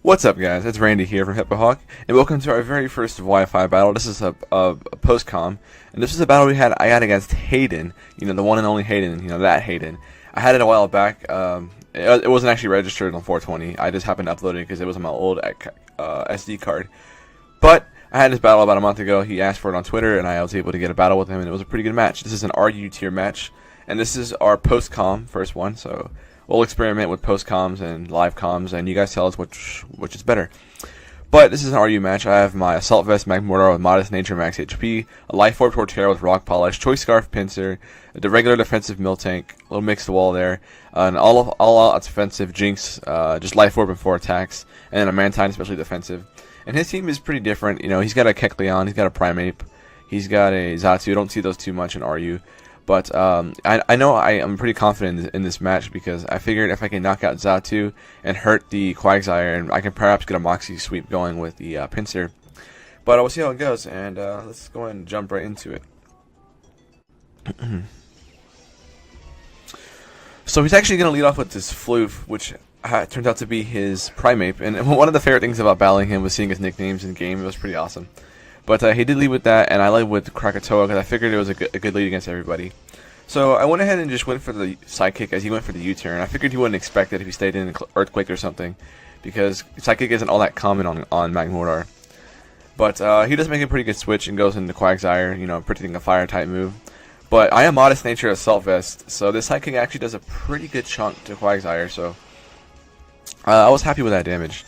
What's up, guys? It's Randy here from HippoHawk, and welcome to our very first Wi-Fi battle. This is a post-comm, and this is a battle I got against Haydunn, the one and only Haydunn, that Haydunn. I had it a while back. It wasn't actually registered on 420. I just happened to upload it because it was on my old SD card. But I had this battle about a month ago. He asked for it on Twitter, and I was able to get a battle with him, and it was a pretty good match. This is an RU tier match, and this is our post-comm first one, so we'll experiment with post-comms and live comms, and you guys tell us which is better. But this is an RU match. I have my Assault Vest Mag Mortar with Modest Nature Max HP, a Life Orb Torterra with Rock Polish, Choice Scarf Pincer, the regular defensive Mill Tank, a little mixed wall there, an all-out defensive Jinx, just Life Orb and 4 attacks, and then a Mantine, especially defensive. And his team is pretty different. He's got a Kecleon, he's got a Primeape, he's got a Xatu. I don't see those too much in RU. But I know I am pretty confident in this match because I figured if I can knock out Xatu and hurt the Quagsire, and I can perhaps get a Moxie sweep going with the Pincer. But we'll see how it goes, and let's go ahead and jump right into it. So he's actually going to lead off with this Floof, which turns out to be his Primeape. And one of the favorite things about battling him was seeing his nicknames in game. It was pretty awesome. But he did lead with that, and I led with Krakatoa because I figured it was a good lead against everybody. So I went ahead and just went for the Sidekick as he went for the U-turn. I figured he wouldn't expect it if he stayed in an Earthquake or something, because Sidekick isn't all that common on Magmortar. But he does make a pretty good switch and goes into Quagsire, predicting a Fire-type move. But I am Modest Nature Assault Vest, so this Sidekick actually does a pretty good chunk to Quagsire, so I was happy with that damage.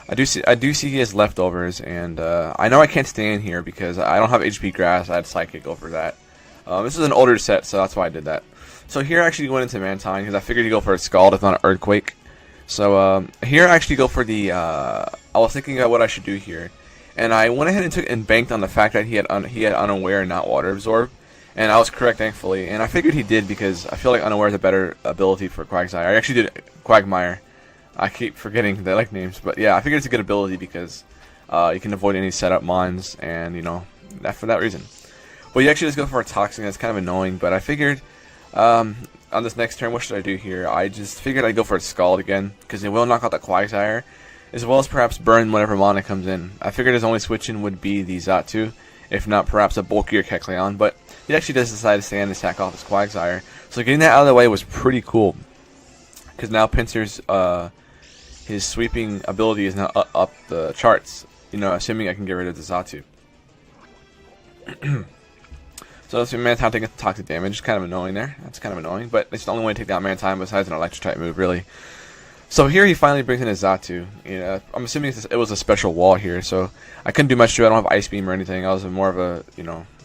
I do see he has leftovers, and I know I can't stay in here because I don't have HP Grass. I had Psychic over that. This is an older set, so that's why I did that. So here I actually went into Mantine because I figured he'd go for a Scald if not an Earthquake. So here I actually go for the. I was thinking about what I should do here, and I went ahead and banked on the fact that he had Unaware and not Water Absorb, and I was correct thankfully. And I figured he did because I feel like Unaware is a better ability for Quagsire. I actually did Quagmire. I keep forgetting the names, but yeah, I figured it's a good ability because you can avoid any setup mons, and for that reason. Well, you actually just go for a Toxic, and it's kind of annoying, but I figured on this next turn, what should I do here? I just figured I'd go for a Scald again because it will knock out the Quagsire, as well as perhaps burn whatever mana comes in. I figured his only switch-in would be the Xatu, if not perhaps a bulkier Kecleon, but he actually does decide to stand and sack off his Quagsire. So getting that out of the way was pretty cool because now Pincer's his sweeping ability is now up the charts, assuming I can get rid of the Xatu. So that's Mantine taking toxic damage. It's kind of annoying there. That's kind of annoying, but it's the only way to take down Mantine besides an electric type move, really. So here he finally brings in his Xatu. I'm assuming it was a special wall here, so I couldn't do much to it. I don't have Ice Beam or anything. I was more of a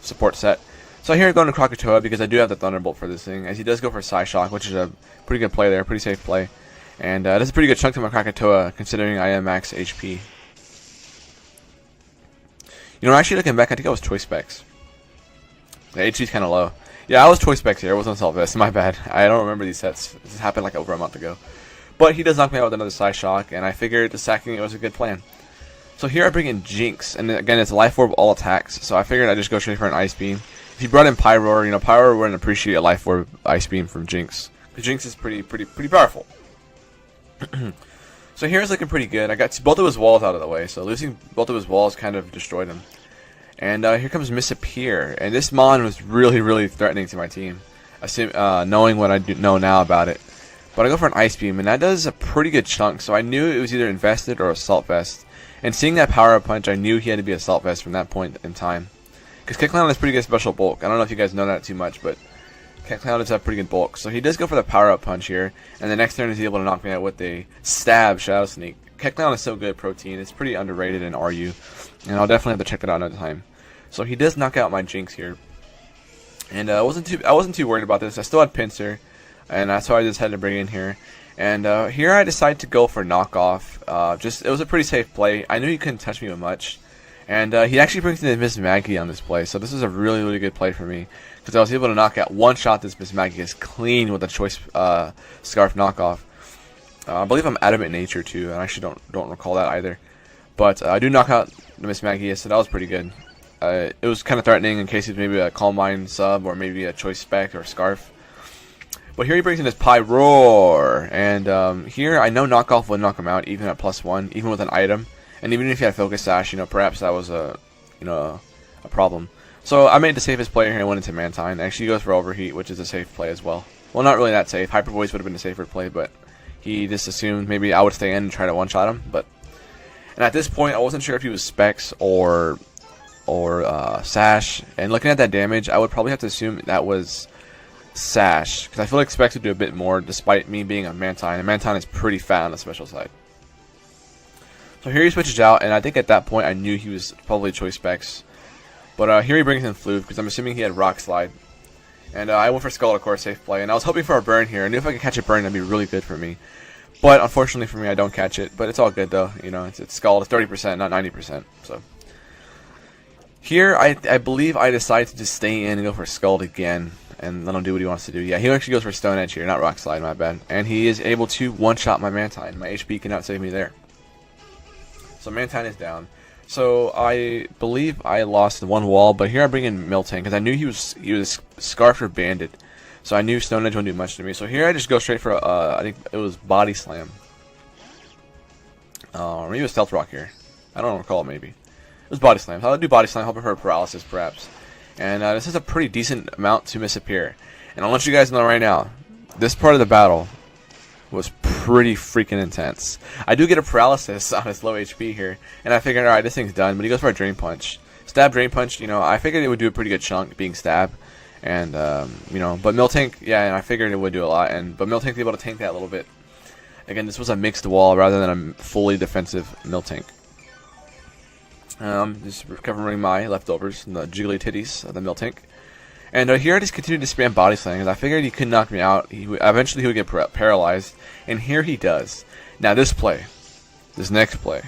support set. So here I go into Krakatoa because I do have the Thunderbolt for this thing, as he does go for Psyshock, which is a pretty good play there, pretty safe play. And that's a pretty good chunk to my Krakatoa, considering I am max HP. Actually looking back, I think I was Choice Specs. The HP's kind of low. Yeah, I was Choice Specs here. I wasn't Assault Vest. My bad. I don't remember these sets. This happened like over a month ago. But he does knock me out with another Psyshock, and I figured the sacking it was a good plan. So here I bring in Jinx, and again, it's Life Orb all attacks. So I figured I'd just go straight for an Ice Beam. If he brought in Pyroar, Pyroar wouldn't appreciate a Life Orb Ice Beam from Jinx. Because Jinx is pretty powerful. So here's looking pretty good. I got both of his walls out of the way, so losing both of his walls kind of destroyed him. And here comes Misappear, and this Mon was really threatening to my team, knowing what I know now about it. But I go for an Ice Beam, and that does a pretty good chunk, so I knew it was either Invested or Assault Vest. And seeing that Power Up Punch, I knew he had to be Assault Vest from that point in time. Because Kecleon has pretty good special bulk. I don't know if you guys know that too much, but Kecleon does have pretty good bulk. So he does go for the Power Up Punch here, and the next turn he's able to knock me out with a Stab Shadow Sneak. Kecleon is so good Protein. It's pretty underrated in RU, and I'll definitely have to check it out another time. So he does knock out my Jinx here, and I wasn't too worried about this. I still had Pincer, and that's why I just had to bring in here. And here I decided to go for Knockoff. It was a pretty safe play. I knew he couldn't touch me with much, and he actually brings in Miss Maggie on this play. So this is a really good play for me because I was able to knock out one shot. This Miss Maggie is clean with a Choice Scarf Knockoff. I believe I'm Adamant Nature too, and I actually don't recall that either. But I do knock out Miss Maggie, so that was pretty good. It was kind of threatening in case it was maybe a Calm Mind sub or maybe a Choice Spec or Scarf. But here he brings in his Pyroar, and here I know knockoff would knock him out even at +1, even with an item, and even if he had Focus Sash, perhaps that was a problem. So I made the safest play here and went into Mantine. Actually, he goes for Overheat, which is a safe play as well. Well, not really that safe. Hyper Voice would have been a safer play, but he just assumed maybe I would stay in and try to one-shot him. And at this point, I wasn't sure if he was Specs or Sash. And looking at that damage, I would probably have to assume that was Sash, because I feel like Specs would do a bit more, despite me being a Mantine. And Mantine is pretty fat on the special side. So here he switches out, and I think at that point I knew he was probably Choice Specs. But here he brings in Floof, because I'm assuming he had Rock Slide. And I went for Scald, of course, safe play. And I was hoping for a burn here. I knew if I could catch a burn, that'd be really good for me. But unfortunately for me, I don't catch it. But it's all good, though. It's Scald. It's 30%, not 90%. So here, I believe I decided to just stay in and go for Scald again. And let him do what he wants to do. Yeah, he actually goes for Stone Edge here, not Rock Slide, my bad. And he is able to one-shot my Mantine. My HP cannot save me there. So Mantine is down. So I believe I lost one wall, but here I bring in Miltank because I knew he was Scarfed or Banded, so I knew Stone Edge wouldn't do much to me. So here I just go straight for I think it was Body Slam, or maybe it was Stealth Rock here. I don't recall. Maybe it was Body Slam. So I'll do Body Slam, hoping for a paralysis perhaps. And this is a pretty decent amount to miss up here. And I'll let you guys know right now, this part of the battle was pretty freaking intense. I do get a paralysis on his low HP here, and I figured, alright, this thing's done, but he goes for a Drain Punch. Stab, Drain Punch, I figured it would do a pretty good chunk, being Stab, and, but Miltank, yeah, and I figured it would do a lot, but Miltank's able to tank that a little bit. Again, this was a mixed wall rather than a fully defensive Miltank. Just recovering my leftovers, the jiggly titties of the Miltank. And here I just continued to spam Body Slam because I figured he could knock me out. Eventually he would get paralyzed, and here he does. Now this next play,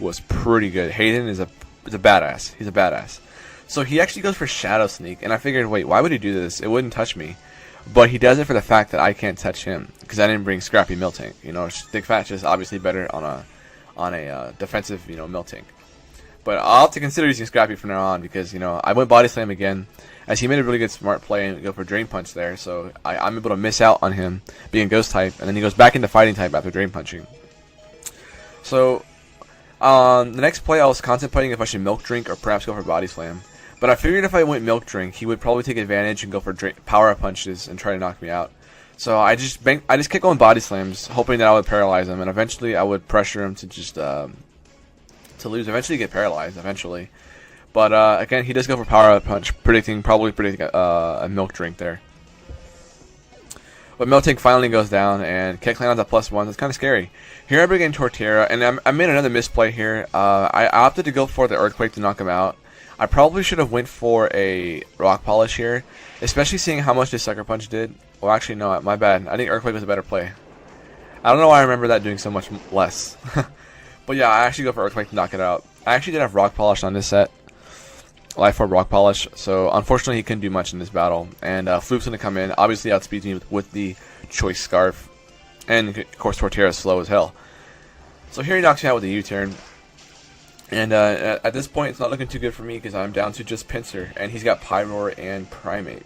was pretty good. Haydunn is a badass. He's a badass. So he actually goes for Shadow Sneak, and I figured, wait, why would he do this? It wouldn't touch me. But he does it for the fact that I can't touch him because I didn't bring Scrappy Miltank. Thick Fat's just obviously better on a defensive Miltank. But I'll have to consider using Scrappy from now on because, I went Body Slam again, as he made a really good smart play and go for Drain Punch there, so I'm able to miss out on him being Ghost type, and then he goes back into Fighting type after Drain Punching. So, the next play I was contemplating if I should Milk Drink or perhaps go for Body Slam, but I figured if I went Milk Drink, he would probably take advantage and go for Power Up Punches and try to knock me out. So I just kept going Body Slams, hoping that I would paralyze him, and eventually I would pressure him to just to lose, eventually get paralyzed, eventually. But again, he does go for Power Up Punch, probably predicting a Milk Drink there. But Miltank finally goes down, and Kick lands at +1. That's kind of scary. Here I bring in Torterra, and I made another misplay here. I opted to go for the Earthquake to knock him out. I probably should have went for a Rock Polish here, especially seeing how much this Sucker Punch did. Well, actually, no, my bad. I think Earthquake was a better play. I don't know why I remember that doing so much less. But yeah, I actually go for Earthquake to knock it out. I actually did have Rock Polish on this set. Life Orb Rock Polish, so unfortunately he couldn't do much in this battle. And Floop's going to come in, obviously outspeeds me with the Choice Scarf. And of course Torterra's slow as hell. So here he knocks me out with a U-turn. And at this point it's not looking too good for me because I'm down to just Pinsir. And he's got Pyroar and Primeape.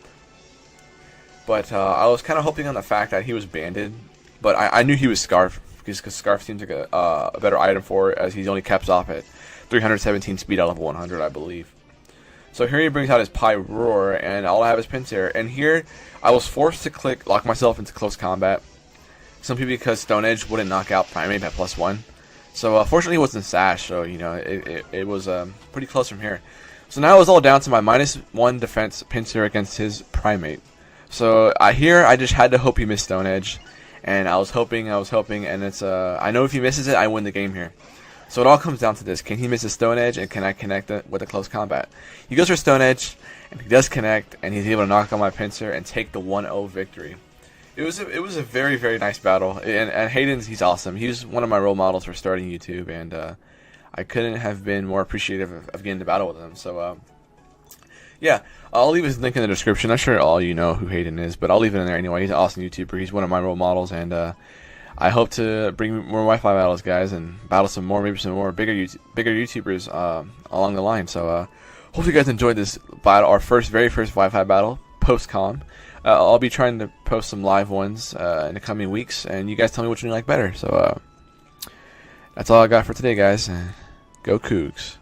But I was kind of hoping on the fact that he was banded. But I knew he was Scarf, because Scarf seems like a better item for it, as he only caps off at 317 speed out of 100, I believe. So here he brings out his Pyroar, and all I have is Pinsir. And here, I was forced to lock myself into close combat, simply because Stone Edge wouldn't knock out Primeape at +1. So fortunately it wasn't Sash, so it was pretty close from here. So now it was all down to my -1 defense Pinsir against his Primeape. So here I just had to hope he missed Stone Edge, and I was hoping, and it's I know if he misses it, I win the game here. So it all comes down to this: can he miss a Stone Edge, and can I connect it with a close combat? He goes for Stone Edge, and he does connect, and he's able to knock on my Pinsir and take the 1-0 victory. It was a very, very nice battle, and Haydunn's, he's awesome. He's one of my role models for starting YouTube, and I couldn't have been more appreciative of getting the battle with him. So yeah, I'll leave his link in the description. I'm sure all you know who Haydunn is, but I'll leave it in there anyway. He's an awesome YouTuber. He's one of my role models, and I hope to bring more Wi-Fi battles, guys, and battle some more, maybe some more bigger YouTubers along the line. So hope you guys enjoyed this battle, our very first Wi-Fi battle post-comm. I'll be trying to post some live ones in the coming weeks, and you guys tell me which one you like better. So that's all I got for today, guys. Go Cougs.